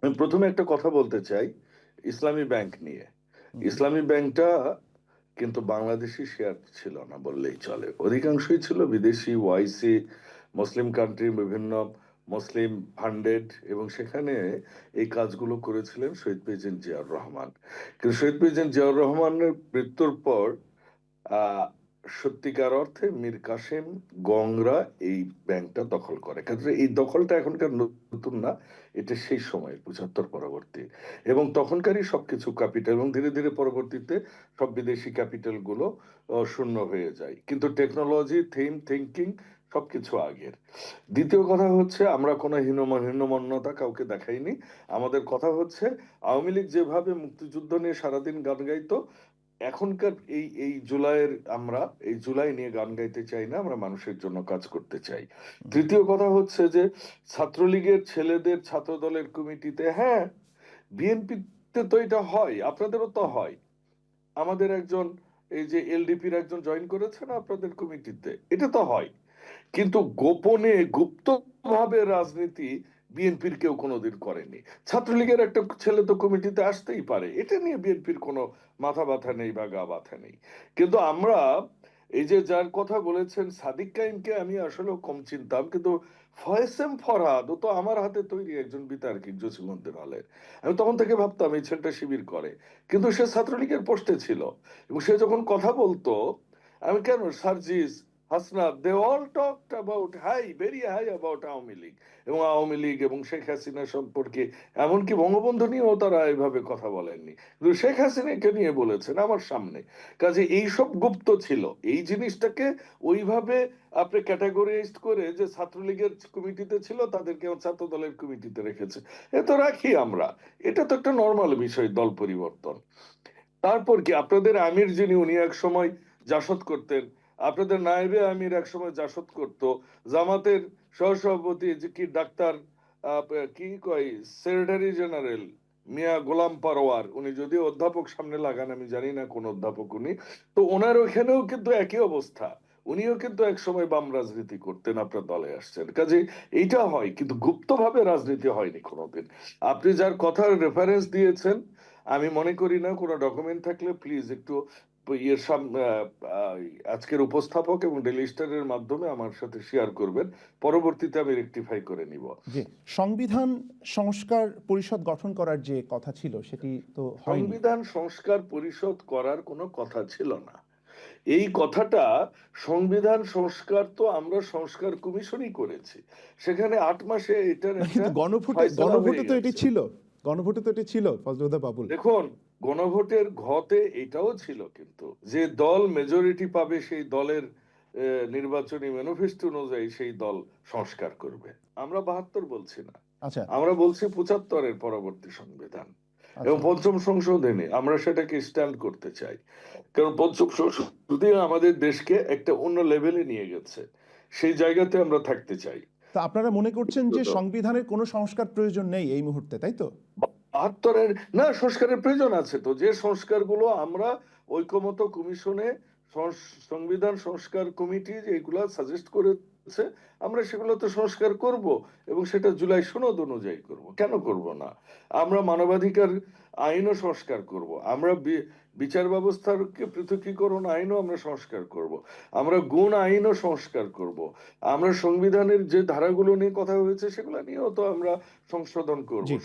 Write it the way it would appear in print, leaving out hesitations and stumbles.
আমি প্রথমে একটা কথা বলতে চাই ইসলামী ব্যাংক নিয়ে। হুম। ইসলামী ব্যাংকটা কিন্তু বাংলাদেশি শেয়ার ছিল না বললেই চলে, অধিকাংশই ছিল বিদেশি ওয়াইসি, মুসলিম কান্ট্রির বিভিন্ন মুসলিম ফান্ডেড, এবং সেখানে এই কাজগুলো করেছিলেন শহীদ প্রেসিডেন্ট জিয়াউর রহমান। কিন্তু শহীদ প্রেসিডেন্ট জিয়াউর রহমানের মৃত্যুর পর আহ সত্যিকার অর্থে মীর কাসেম গংরা এই ব্যাংকটা দখল করে। কাজে এই দখলটা এখনকার নতুন না, এটা সেই সময় 75 পরবর্তী, এবং তখনকারই সবকিছু ক্যাপিটাল, এবং ধীরে ধীরে পরবর্তীতে সব বিদেশি ক্যাপিটাল গুলো শূন্য হয়ে যায়, কিন্তু টেকনোলজি থিঙ্কিং সবকিছু আগের। দ্বিতীয় কথা হচ্ছে, আমরা কোনো হীনমন্যতা কাউকে দেখাইনি। আমাদের কথা হচ্ছে, আওয়ামী লীগ যেভাবে মুক্তিযুদ্ধ নিয়ে সারাদিন গান গাইতো, এখনকার এই এই জুলাইয়ের আমরা এই জুলাই নিয়ে গান গাইতে চাই না, আমরা মানুষের জন্য কাজ করতে চাই। হুম। তৃতীয় কথা হচ্ছে যে ছাত্রলীগের ছেলেদের ছাত্র দলের কমিটিতে, হ্যাঁ, বিএনপিতে তো এটা হয়, আপনাদেরও তো হয়। আমাদের একজন, এই যে এলডিপির একজন জয়েন করেছে না আপনাদের কমিটিতে, এটা তো হয়। কিন্তু গোপনে গুপ্তভাবে রাজনীতি বিএনপির কেউ কোনোদিন করেনি। ছাত্রলীগের একটা ছেলে তো কমিটিতে আসতেই পারে, এটা নিয়ে বিএনপির কোনো মাথা ব্যথা নেই বা গা ব্যথা নেই। কিন্তু আমরা এই যে যার কথা বলেছেন সাদিক কাইমকে আমি আসলে কম চিনতাম, কিন্তু ফয়সেম ফরহাদ, ও তো আমার হাতে তৈরি একজন বিতার্কিক জসিমউদ্দিন হলের। আমি তখন থেকে ভাবতাম এই ছেলেটা শিবির করে, কিন্তু সে ছাত্রলীগের পোস্টে ছিল। এবং সে যখন কথা বলতো, আমি কেন Sarjis, Hasnat, they all talked about high, very high about Awami League, এবং আওয়ামী লীগ এবং শেখ হাসিনা সম্পর্কে। এমনকি বঙ্গবন্ধু নিয়েও তারা এভাবে কথা বলেননি, কিন্তু শেখ হাসিনাকে নিয়ে বলেছেন আমার সামনে। কাজে এইসব গুপ্ত ছিল। এই জিনিসটাকে ওইভাবে আপনি ক্যাটাগরাইজড করে যে ছাত্রলীগের কমিটিতে ছিল তাদেরকে ছাত্র দলের কমিটিতে রেখেছে, এ তো রাখি আমরা। এটা তো একটা নর্মাল বিষয়, দল পরিবর্তন। তারপর কি, আপনাদের আমির যিনি, উনি এক সময় জাসদ করতেন, আপনাদের নায়েবে আমির এক সময় জাসদ করত, জামাতের সহসভাপতি যে কি ডাক্তার, আহ, কি কয়, সেক্রেটারি জেনারেল মিয়া গোলাম পারোয়ার, উনি যদিও অধ্যাপক সামনে লাগান, আমি জানি না কোন অধ্যাপক উনি, তো ওনার ওখানেও কিন্তু একই অবস্থা। উনিও কিন্তু এক সময় বাম রাজনীতি করতেন, আপনার দলে আসছেন। কাজে এইটা হয়, কিন্তু গুপ্তভাবে রাজনীতি হয়নি কোনোদিন। আপনি যার কথার রেফারেন্স দিয়েছেন, আমি মনে করি না, কোনো ডকুমেন্ট থাকলে প্লিজ একটু ইয়ের আজকের উপস্থাপক এবং ডেইলি স্টারের মাধ্যমে আমার সাথে শেয়ার করবেন, পরবর্তীতে আমি রেকটিফাই করে নিব। জি। সংবিধান সংস্কার পরিষদ গঠন করার যে কথা ছিল সেটি তো হয়নি। সংবিধান সংস্কার পরিষদ করার কোনো কথা ছিল না। এই কথাটা, সংবিধান সংস্কার তো আমরা সংস্কার কমিশনই করেছি, সেখানে 8 মাসে এটার না, একটা কিন্তু গণভোটে ফয়সালা গণভোটে হয়ে তো এটি গেছে। ছিল। গণভোটে তো এটি ছিল ফজলুদ্দা বাবুল। দেখুন, গণভোটের ঘতে এটাও ছিল, কিন্তু যে দল মেজরিটি পাবে সেই দলের নির্বাচনী ম্যানিফেস্টো অনুযায়ী সেই দল সংস্কার করবে। আমরা 72 বলছি না, আচ্ছা। আমরা বলছি 75-এর পরবর্তী সংবিধান এবং আচ্ছা। পঞ্চম সংশোধনী, আমরা সেটাকে স্ট্যান্ড করতে চাই। কারণ পঞ্চম সংশোধনী আমাদের দেশকে একটা অন্য লেভেলে নিয়ে গেছে, সেই জায়গাতে আমরা থাকতে চাই। তা আপনারা মনে করছেন যে সংবিধানের কোনো সংস্কার প্রয়োজন নেই এই মুহূর্তে, তাই তো? 72-এর না, সংস্কারের প্রয়োজন আছে তো, যে সংস্কারগুলো আমরা ঐকমত্য কমিশনে, সংবিধান সংস্কার কমিটি যেগুলা সাজেস্ট করেছে, আমরা সেগুলো তো সংস্কার করব, এবং সেটা জুলাই সনদ অনুযায়ী করব, কেন করব না। আমরা মানবাধিকার আইনও সংস্কার করব, আমরা বিচার ব্যবস্থার পৃথকীকরণ আইনও আমরা সংস্কার করব, আমরা গুণ আইনও সংস্কার করব, আমরা সংবিধানের যে ধারাগুলো নিয়ে কথা হয়েছে সেগুলো নিয়েও তো আমরা সংশোধন করব। জি।